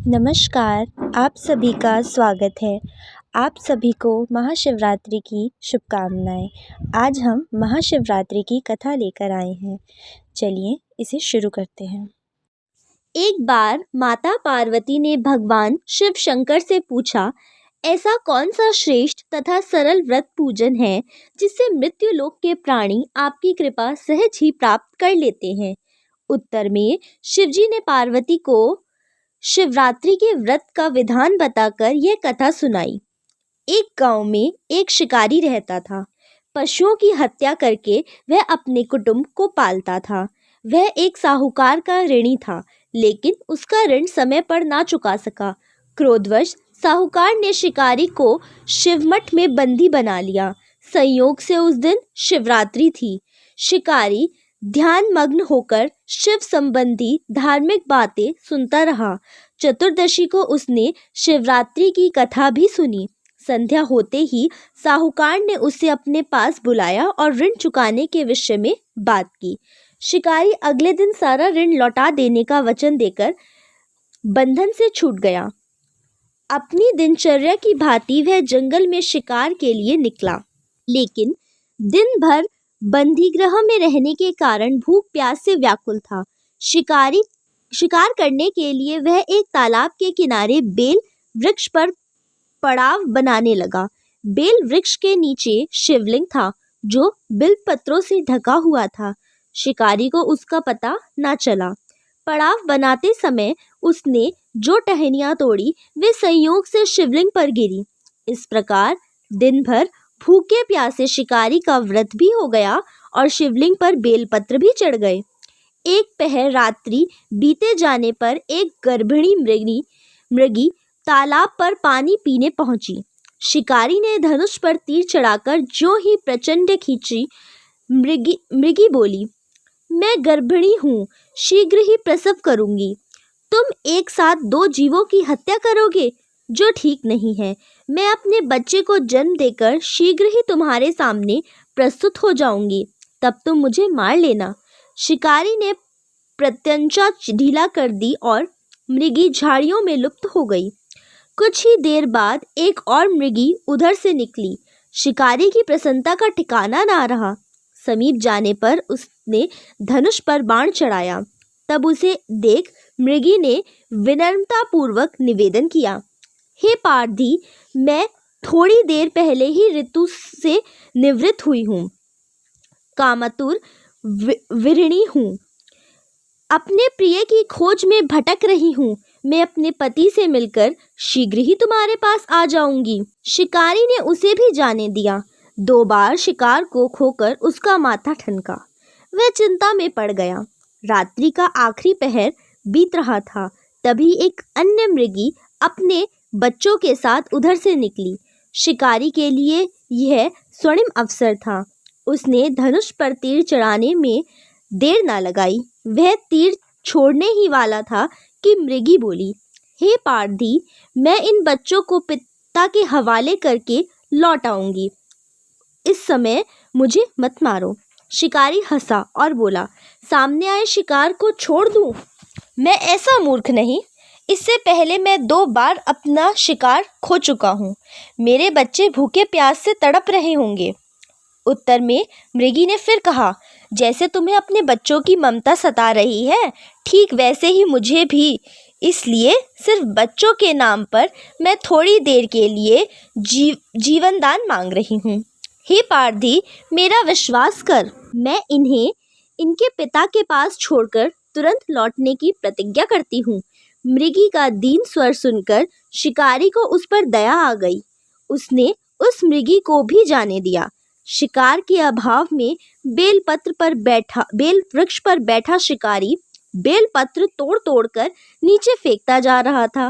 नमस्कार, आप सभी का स्वागत है। आप सभी को महाशिवरात्रि की शुभकामनाएं। आज हम महाशिवरात्रि की कथा लेकर आए हैं। चलिए इसे शुरू करते हैं। एक बार माता पार्वती ने भगवान शिव शंकर से पूछा, ऐसा कौन सा श्रेष्ठ तथा सरल व्रत पूजन है जिससे मृत्यु लोक के प्राणी आपकी कृपा सहज ही प्राप्त कर लेते हैं। उत्तर में शिवजी ने पार्वती को शिवरात्रि के व्रत का विधान बताकर यह कथा सुनाई। एक गांव में एक शिकारी रहता था। पशुओं की हत्या करके वह अपने कुटुंब को पालता था। वह एक साहूकार का ऋणी था, लेकिन उसका ऋण समय पर ना चुका सका। क्रोधवश साहूकार ने शिकारी को शिवमठ में बंदी बना लिया। संयोग से उस दिन शिवरात्रि थी। शिकारी ध्यान मग्न होकर शिव संबंधी धार्मिक बातें सुनता रहा। चतुर्दशी को उसने शिवरात्रि की कथा भी सुनी। संध्या होते ही साहूकार ने उसे अपने पास बुलाया और ऋण चुकाने के विषय में बात की। शिकारी अगले दिन सारा ऋण लौटा देने का वचन देकर बंधन से छूट गया। अपनी दिनचर्या की भांति वह जंगल में शिकार के लिए निकला, लेकिन दिन भर बंदीगृह में रहने के कारण भूख प्यास से व्याकुल था। शिकार करने के लिए वह एक तालाब के किनारे बेल वृक्ष पर पड़ाव बनाने लगा। बेल वृक्ष के नीचे शिवलिंग था, जो बिल्वपत्रों से ढका हुआ था। शिकारी को उसका पता न चला। पड़ाव बनाते समय उसने जो टहनियां तोड़ी वे संयोग से शिवलिंग पर गिरी। इस प्रकार दिन भर भूखे प्यासे शिकारी का व्रत भी हो गया और शिवलिंग पर बेलपत्र भी चढ़ गए। एक पहर रात्रि बीते जाने पर एक गर्भिणी मृगी तालाब पर पानी पीने पहुंची। शिकारी ने धनुष पर तीर चढ़ाकर जो ही प्रचंड खींची, मृगी बोली, मैं गर्भिणी हूँ, शीघ्र ही प्रसव करूंगी। तुम एक साथ दो जीवों की हत्या करोगे, जो ठीक नहीं है। मैं अपने बच्चे को जन्म देकर शीघ्र ही तुम्हारे सामने प्रस्तुत हो जाऊंगी, तब तुम मुझे मार लेना। शिकारी ने प्रत्यंचा ढीला कर दी और मृगी झाड़ियों में लुप्त हो गई। कुछ ही देर बाद एक और मृगी उधर से निकली। शिकारी की प्रसन्नता का ठिकाना ना रहा। समीप जाने पर उसने धनुष पर बाण चढ़ाया। तब उसे देख मृगी ने विनम्रता पूर्वक निवेदन किया, हे पारधी, मैं थोड़ी देर पहले ही ऋतु से निवृत्त हुई हूँ, कामातुर विरणी हूँ, अपने प्रिय की खोज में भटक रही हूँ। मैं अपने पति से मिलकर शीघ्र ही तुम्हारे पास आ जाऊंगी। शिकारी ने उसे भी जाने दिया। 2 बार शिकार को खोकर उसका माथा ठनका। वह चिंता में पड़ गया। रात्रि का आखिरी पहर बीत रहा था। तभी एक अन्य मृगी अपने बच्चों के साथ उधर से निकली। शिकारी के लिए यह स्वर्णिम अवसर था। उसने धनुष पर तीर चढ़ाने में देर न लगाई। वह तीर छोड़ने ही वाला था कि मृगी बोली, हे पारधी, मैं इन बच्चों को पिता के हवाले करके लौट आऊंगी। इस समय मुझे मत मारो। शिकारी हंसा और बोला, सामने आए शिकार को छोड़ दूं? मैं ऐसा मूर्ख नहीं। इससे पहले मैं 2 बार अपना शिकार खो चुका हूँ। मेरे बच्चे भूखे प्यास से तड़प रहे होंगे। उत्तर में मृगी ने फिर कहा, जैसे तुम्हें अपने बच्चों की ममता सता रही है, ठीक वैसे ही मुझे भी। इसलिए सिर्फ बच्चों के नाम पर मैं थोड़ी देर के लिए जीवन दान मांग रही हूँ। हे पारधी, मेरा विश्वास कर। मैं इन्हें इनके पिता के पास छोड़कर तुरंत लौटने की प्रतिज्ञा करती हूँ। मृगी का दीन स्वर सुनकर शिकारी को उस पर दया आ गई। उसने उस मृगी को भी जाने दिया। शिकार के अभाव में बेल वृक्ष पर बैठा शिकारी बेल पत्र तोड़ तोड़ कर नीचे फेंकता जा रहा था।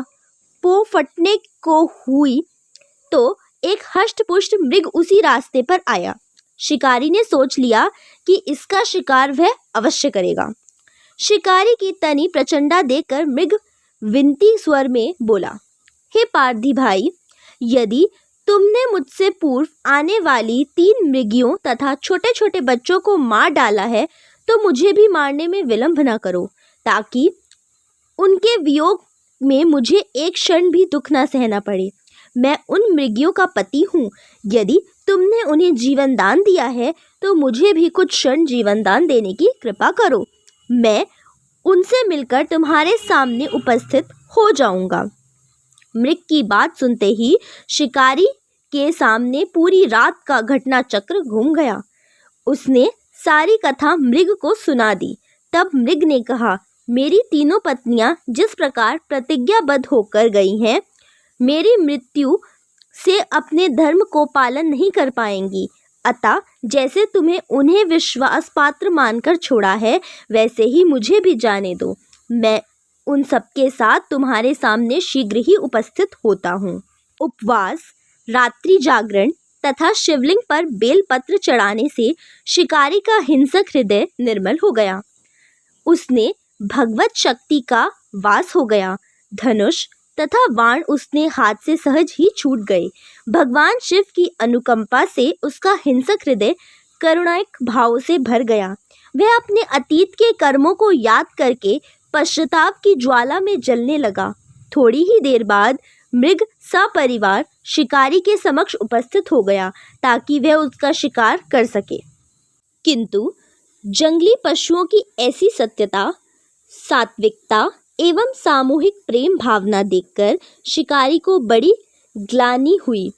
पो फटने को हुई तो एक हष्ट-पुष्ट मृग उसी रास्ते पर आया। शिकारी ने सोच लिया कि इसका शिकार वह अवश्य करेगा। शिकारी की तनी प्रचंडा देखकर मृग विनती स्वर में बोला, हे पारधी भाई, यदि तुमने मुझसे पूर्व आने वाली 3 मृगियों तथा छोटे छोटे बच्चों को मार डाला है, तो मुझे भी मारने में विलंब न करो, ताकि उनके वियोग में मुझे एक क्षण भी दुख ना सहना पड़े। मैं उन मृगियों का पति हूँ। यदि तुमने उन्हें जीवन दान दिया है तो मुझे भी कुछ क्षण जीवन दान देने की कृपा करो। मैं उनसे मिलकर तुम्हारे सामने उपस्थित हो जाऊंगा। मृग की बात सुनते ही शिकारी के सामने पूरी रात का घटना चक्र घूम गया। उसने सारी कथा मृग को सुना दी। तब मृग ने कहा, मेरी तीनों पत्नियां जिस प्रकार प्रतिज्ञाबद्ध होकर गई हैं, मेरी मृत्यु से अपने धर्म को पालन नहीं कर पाएंगी। अतः जैसे तुम्हें उन्हें विश्वास पात्र मानकर छोड़ा है, वैसे ही मुझे भी जाने दो। मैं उन सबके साथ तुम्हारे सामने शीघ्र ही उपस्थित होता हूँ। उपवास, रात्रि जागरण तथा शिवलिंग पर बेलपत्र चढ़ाने से शिकारी का हिंसक हृदय निर्मल हो गया। उसने भगवत शक्ति का वास हो गया। धनुष तथा बाण उसने हाथ से सहज ही छूट गए। भगवान शिव की अनुकंपा से उसका हिंसक हृदय करुणाक भाव से भर गया। वह अपने अतीत के कर्मों को याद करके पश्चाताप की ज्वाला में जलने लगा। थोड़ी ही देर बाद मृग सपरिवार शिकारी के समक्ष उपस्थित हो गया ताकि वह उसका शिकार कर सके। किंतु जंगली पशुओं की ऐसी सत्यता, सात्विकता एवं सामूहिक प्रेम भावना देखकर शिकारी को बड़ी ग्लानि हुई।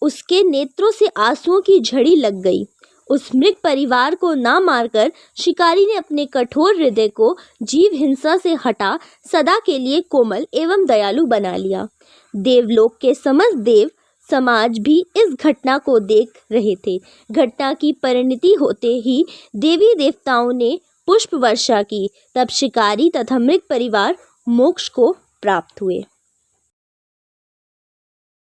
उसके नेत्रों से आंसुओं की झड़ी लग गई। उस मृग परिवार को ना मारकर शिकारी ने अपने कठोर हृदय को जीव हिंसा से हटा सदा के लिए कोमल एवं दयालु बना लिया। देवलोक के समस्त देव समाज भी इस घटना को देख रहे थे। घटना की परिणति होते ही देवी देवताओं ने पुष्प वर्षा की। तब शिकारी तथा मृग परिवार मोक्ष को प्राप्त हुए।